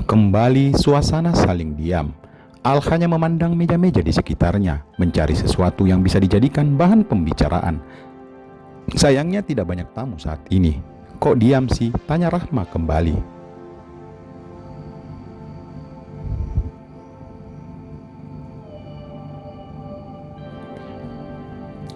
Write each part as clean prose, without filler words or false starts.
Kembali suasana saling diam. Al hanya memandang meja-meja di sekitarnya, mencari sesuatu yang bisa dijadikan bahan pembicaraan. Sayangnya tidak banyak tamu saat ini. Kok diam sih? Tanya Rahma kembali.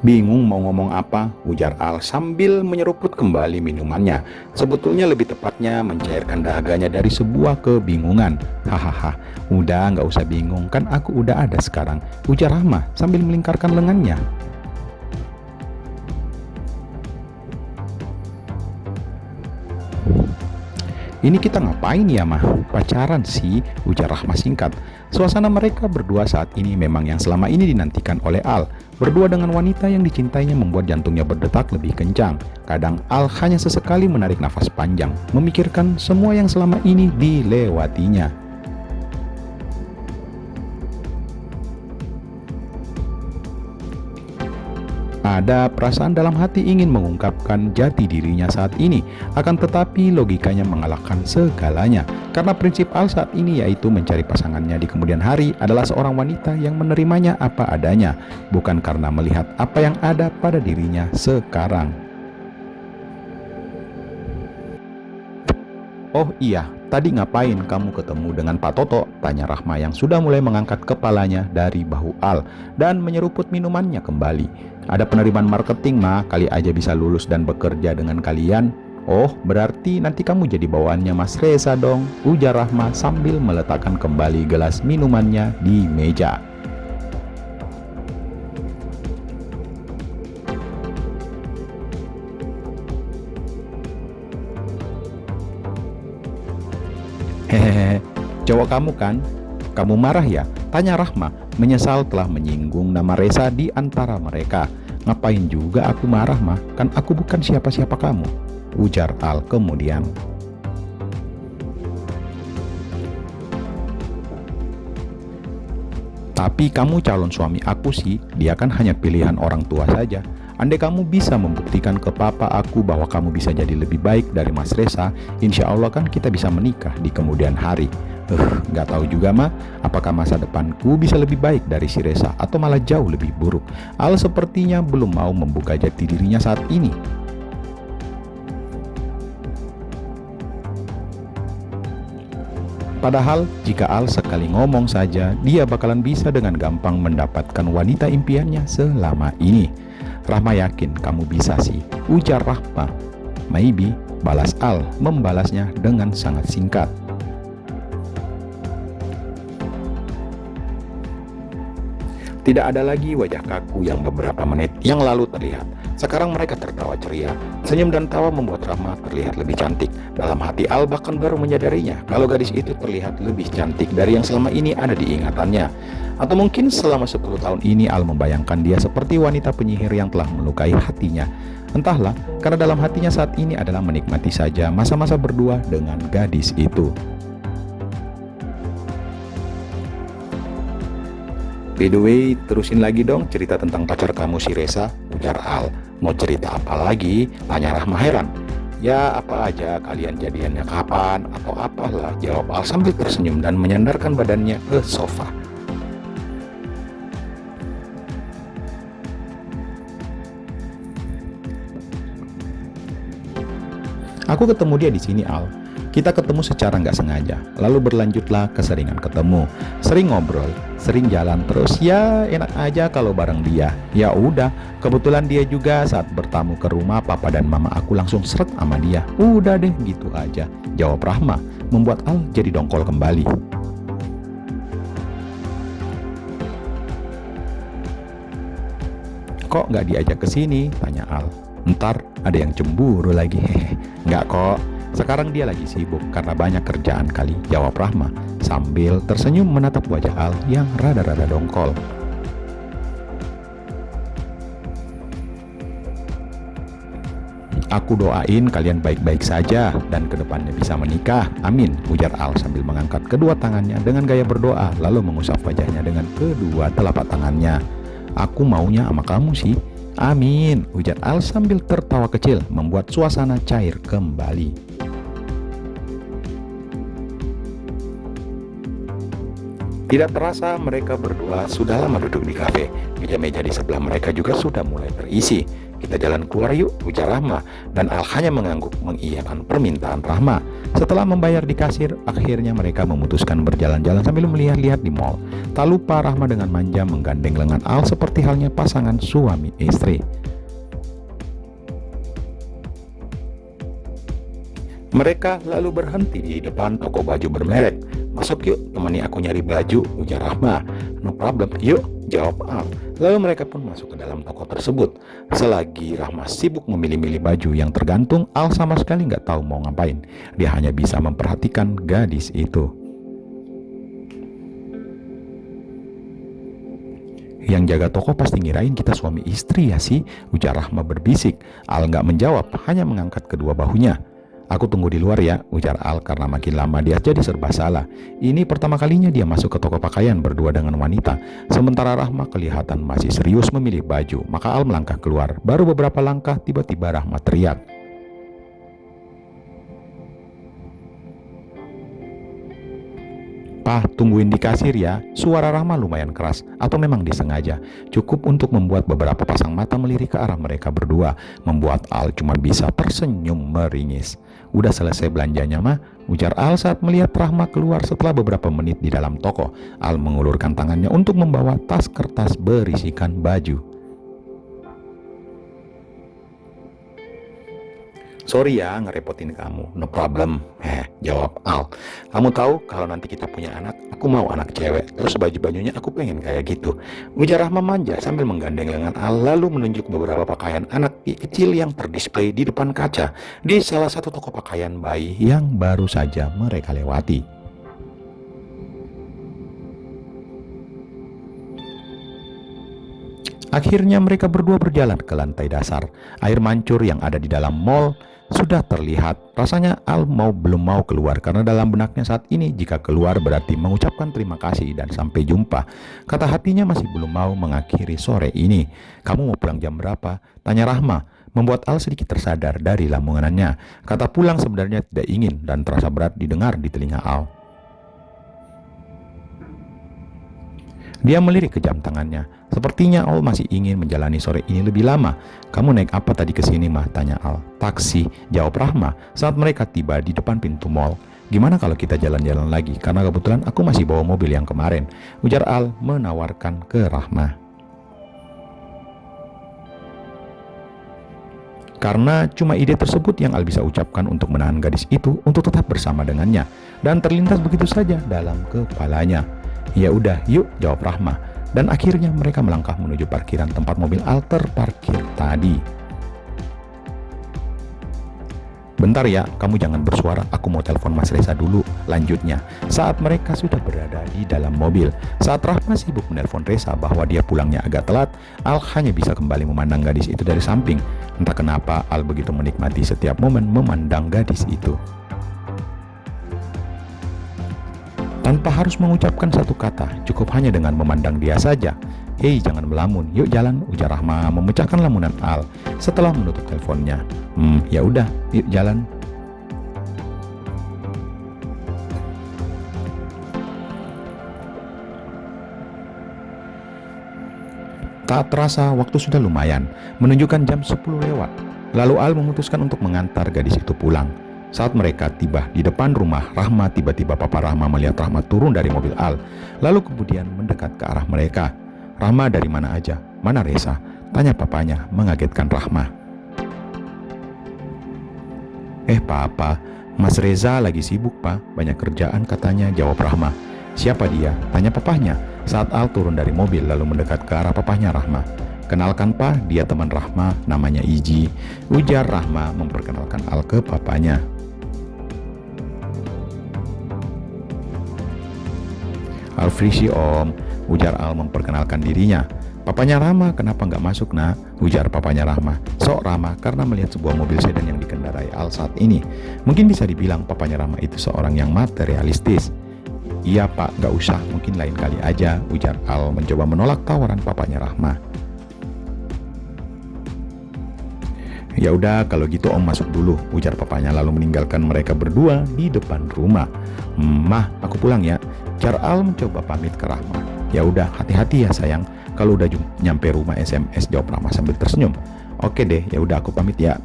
Bingung mau ngomong apa, ujar Al sambil menyeruput kembali minumannya. Sebetulnya lebih tepatnya mencairkan dahaganya dari sebuah kebingungan. Hahaha, udah nggak usah bingung, kan aku udah ada sekarang, ujar Rahma sambil melingkarkan lengannya. Ini kita ngapain ya mah? Pacaran sih, ujar Rahma singkat. Suasana mereka berdua saat ini memang yang selama ini dinantikan oleh Al. Berdua dengan wanita yang dicintainya membuat jantungnya berdetak lebih kencang. Kadang Al hanya sesekali menarik nafas panjang, memikirkan semua yang selama ini dilewatinya. Ada perasaan dalam hati ingin mengungkapkan jati dirinya saat ini, akan tetapi logikanya mengalahkan segalanya. Karena prinsip Al saat ini yaitu mencari pasangannya di kemudian hari adalah seorang wanita yang menerimanya apa adanya, bukan karena melihat apa yang ada pada dirinya sekarang. Oh iya, tadi ngapain kamu ketemu dengan Pak Toto? Tanya Rahma yang sudah mulai mengangkat kepalanya dari bahu Al dan menyeruput minumannya kembali. Ada penerimaan marketing mah, kali aja bisa lulus dan bekerja dengan kalian. Oh, berarti nanti kamu jadi bawaannya Mas Reza dong, ujar Rahma sambil meletakkan kembali gelas minumannya di meja. Hehehe, cowok kamu kan? Kamu marah ya? Tanya Rahma, menyesal telah menyinggung nama Reza di antara mereka. Ngapain juga aku marah mah? Kan aku bukan siapa-siapa kamu, ujar Al kemudian. Tapi kamu calon suami aku sih, dia kan hanya pilihan orang tua saja. Andai kamu bisa membuktikan ke papa aku bahwa kamu bisa jadi lebih baik dari Mas Reza, insya Allah kan kita bisa menikah di kemudian hari. Gak tahu juga mah, apakah masa depanku bisa lebih baik dari si Reza atau malah jauh lebih buruk. Al sepertinya belum mau membuka jati dirinya saat ini. Padahal jika Al sekali ngomong saja, dia bakalan bisa dengan gampang mendapatkan wanita impiannya selama ini. Rahma yakin kamu bisa sih, ujar Rahma. Maybe, balas Al, membalasnya dengan sangat singkat. Tidak ada lagi wajah kaku yang beberapa menit yang lalu terlihat. Sekarang mereka tertawa ceria. Senyum dan tawa membuat Rahma terlihat lebih cantik. Dalam hati Al bahkan baru menyadarinya kalau gadis itu terlihat lebih cantik dari yang selama ini ada di ingatannya. Atau mungkin selama 10 tahun ini Al membayangkan dia seperti wanita penyihir yang telah melukai hatinya. Entahlah, karena dalam hatinya saat ini adalah menikmati saja masa-masa berdua dengan gadis itu. By the way, terusin lagi dong cerita tentang pacar kamu si Reza, ujar Al. Mau cerita apa lagi? Tanya Rahma heran. Ya apa aja, kalian jadiannya kapan atau apalah, jawab Al sambil tersenyum dan menyandarkan badannya ke sofa. Aku ketemu dia di sini Al. Kita ketemu secara nggak sengaja, lalu berlanjutlah keseringan ketemu, sering ngobrol, sering jalan terus. Ya enak aja kalau bareng dia. Ya udah, kebetulan dia juga saat bertamu ke rumah papa dan mama aku langsung seret sama dia. Udah deh gitu aja, jawab Rahma, membuat Al jadi dongkol kembali. Kok nggak diajak ke sini? Tanya Al. Ntar ada yang cemburu lagi. Hehe. Nggak kok. Sekarang dia lagi sibuk karena banyak kerjaan kali, jawab Rahma sambil tersenyum menatap wajah Al yang rada-rada dongkol. Aku doain kalian baik-baik saja dan kedepannya bisa menikah, amin, ujar Al sambil mengangkat kedua tangannya dengan gaya berdoa lalu mengusap wajahnya dengan kedua telapak tangannya. Aku maunya sama kamu sih, amin, ujar Al sambil tertawa kecil membuat suasana cair kembali. Tidak terasa mereka berdua sudah lama duduk di kafe. Meja-meja di sebelah mereka juga sudah mulai terisi. "Kita jalan keluar yuk," ujar Rahma, dan Al hanya mengangguk mengiyakan permintaan Rahma. Setelah membayar di kasir, akhirnya mereka memutuskan berjalan-jalan sambil melihat-lihat di mall. Tak lupa Rahma dengan manja menggandeng lengan Al seperti halnya pasangan suami istri. Mereka lalu berhenti di depan toko baju bermerek. "Masuk yuk, temani aku nyari baju," ujar Rahma. "No problem, yuk," jawab Al. Lalu mereka pun masuk ke dalam toko tersebut. Selagi Rahma sibuk memilih-milih baju yang tergantung, Al sama sekali nggak tahu mau ngapain. Dia hanya bisa memperhatikan gadis itu. "Yang jaga toko pasti ngirain kita suami istri ya sih," ujar Rahma berbisik. Al nggak menjawab, hanya mengangkat kedua bahunya. "Aku tunggu di luar ya," ujar Al karena makin lama dia jadi serba salah. Ini pertama kalinya dia masuk ke toko pakaian berdua dengan wanita. Sementara Rahma kelihatan masih serius memilih baju, maka Al melangkah keluar. Baru beberapa langkah tiba-tiba Rahma teriak, "Pah, tungguin di kasir ya." Suara Rahma lumayan keras, atau memang disengaja. Cukup untuk membuat beberapa pasang mata melirik ke arah mereka berdua, membuat Al cuma bisa tersenyum meringis. "Udah selesai belanjanya mah," ujar Al saat melihat Rahma keluar setelah beberapa menit di dalam toko. Al mengulurkan tangannya untuk membawa tas kertas berisikan baju. "Sorry ya ngerepotin kamu." "No problem," jawab Al. "Kamu tahu kalau nanti kita punya anak, aku mau anak cewek. Terus baju-bajunya aku pengen kayak gitu," ujar Rahma manja sambil menggandeng lengan Al lalu menunjuk beberapa pakaian anak kecil yang terdisplay di depan kaca di salah satu toko pakaian bayi yang baru saja mereka lewati. Akhirnya mereka berdua berjalan ke lantai dasar. Air mancur yang ada di dalam mall sudah terlihat. Rasanya Al belum mau keluar karena dalam benaknya saat ini jika keluar berarti mengucapkan terima kasih dan sampai jumpa. Kata hatinya masih belum mau mengakhiri sore ini. "Kamu mau pulang jam berapa?" tanya Rahma, membuat Al sedikit tersadar dari lamungannya. Kata pulang sebenarnya tidak ingin dan terasa berat didengar di telinga Al. Dia melirik ke jam tangannya. Sepertinya Al masih ingin menjalani sore ini lebih lama. "Kamu naik apa tadi ke sini mah?" tanya Al. "Taksi," jawab Rahma saat mereka tiba di depan pintu mall. "Gimana kalau kita jalan-jalan lagi? Karena kebetulan aku masih bawa mobil yang kemarin," ujar Al menawarkan ke Rahma. Karena cuma ide tersebut yang Al bisa ucapkan untuk menahan gadis itu untuk tetap bersama dengannya, dan terlintas begitu saja dalam kepalanya. "Ya udah, yuk," jawab Rahma. Dan akhirnya mereka melangkah menuju parkiran tempat mobil Al terparkir tadi. "Bentar ya, kamu jangan bersuara, aku mau telepon Mas Reza dulu," lanjutnya saat mereka sudah berada di dalam mobil. Saat Rahma sibuk menelpon Reza bahwa dia pulangnya agak telat, Al hanya bisa kembali memandang gadis itu dari samping. Entah kenapa Al begitu menikmati setiap momen memandang gadis itu. Tanpa harus mengucapkan satu kata, cukup hanya dengan memandang dia saja. "Hei, jangan melamun, yuk jalan," ujar Rahma memecahkan lamunan Al setelah menutup teleponnya. Ya udah, yuk jalan." Tak terasa waktu sudah lumayan, menunjukkan jam 10 lewat. Lalu Al memutuskan untuk mengantar gadis itu pulang. Saat mereka tiba di depan rumah Rahma, tiba-tiba Papa Rahma melihat Rahma turun dari mobil Al, lalu kemudian mendekat ke arah mereka. "Rahma, dari mana aja? Mana Reza?" tanya papanya, mengagetkan Rahma. Papa, Mas Reza lagi sibuk, Pak. Banyak kerjaan katanya," jawab Rahma. "Siapa dia?" tanya papanya saat Al turun dari mobil lalu mendekat ke arah papanya Rahma. "Kenalkan, Pak, dia teman Rahma, namanya Iji," ujar Rahma memperkenalkan Al ke papanya. "Alfrisi Om," ujar Al memperkenalkan dirinya. "Papanya Rahma, kenapa nggak masuk nak?" ujar papanya Rahma. Sok Rahma karena melihat sebuah mobil sedan yang dikendarai Al saat ini. Mungkin bisa dibilang papanya Rahma itu seorang yang materialistis. "Iya Pak, nggak usah, mungkin lain kali aja," ujar Al mencoba menolak tawaran papanya Rahma. Ya udah kalau gitu Om masuk dulu, ujar papanya lalu meninggalkan mereka berdua di depan rumah. Mah, aku pulang ya. Jar Al mencoba pamit ke Rahma. Ya udah, hati-hati ya sayang. Kalau udah nyampe rumah SMS, jawab Rahma sambil tersenyum. Oke deh, ya udah aku pamit ya.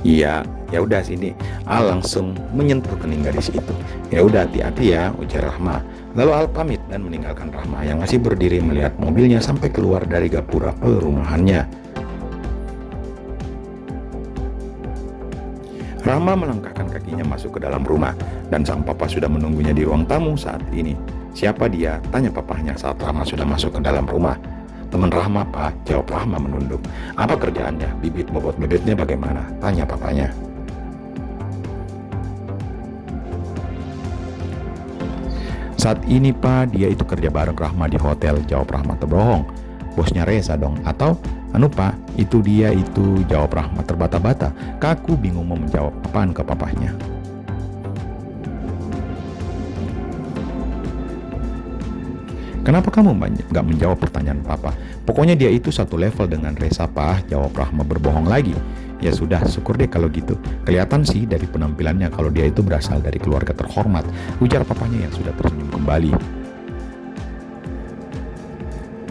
Iya, ya udah sini. Al langsung menyentuh kening gadis itu. Ya udah hati-hati ya, ujar Rahma. Lalu Al pamit dan meninggalkan Rahma yang masih berdiri melihat mobilnya sampai keluar dari gapura perumahannya. Rahma melangkahkan kakinya masuk ke dalam rumah dan sang papa sudah menunggunya di ruang tamu saat ini. Siapa dia? Tanya papahnya saat Rahma sudah masuk ke dalam rumah. Teman Rahma, Pak, jawab Rahma menunduk. Apa kerjaannya? Bibit bobot bebeknya bagaimana? Tanya papanya. Saat ini Pak, dia itu kerja bareng Rahma di hotel, jawab Rahma terbohong. Bosnya Reza dong, atau anu Pak, itu dia itu, jawab Rahma terbata-bata. Kaku bingung mau menjawab apaan ke papahnya. Kenapa kamu gak menjawab pertanyaan papa? Pokoknya dia itu satu level dengan Reza Pak, jawab Rahma berbohong lagi. Ya sudah, syukur deh kalau gitu. Kelihatan sih dari penampilannya kalau dia itu berasal dari keluarga terhormat, ujar papanya yang sudah tersenyum kembali.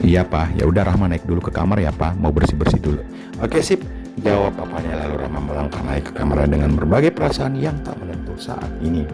Iya Pak, ya udah Rahma naik dulu ke kamar ya Pak, mau bersih-bersih dulu. Oke sip, jawab papanya lalu Rahma melangkah naik ke kamarnya dengan berbagai perasaan yang tak menentu saat ini.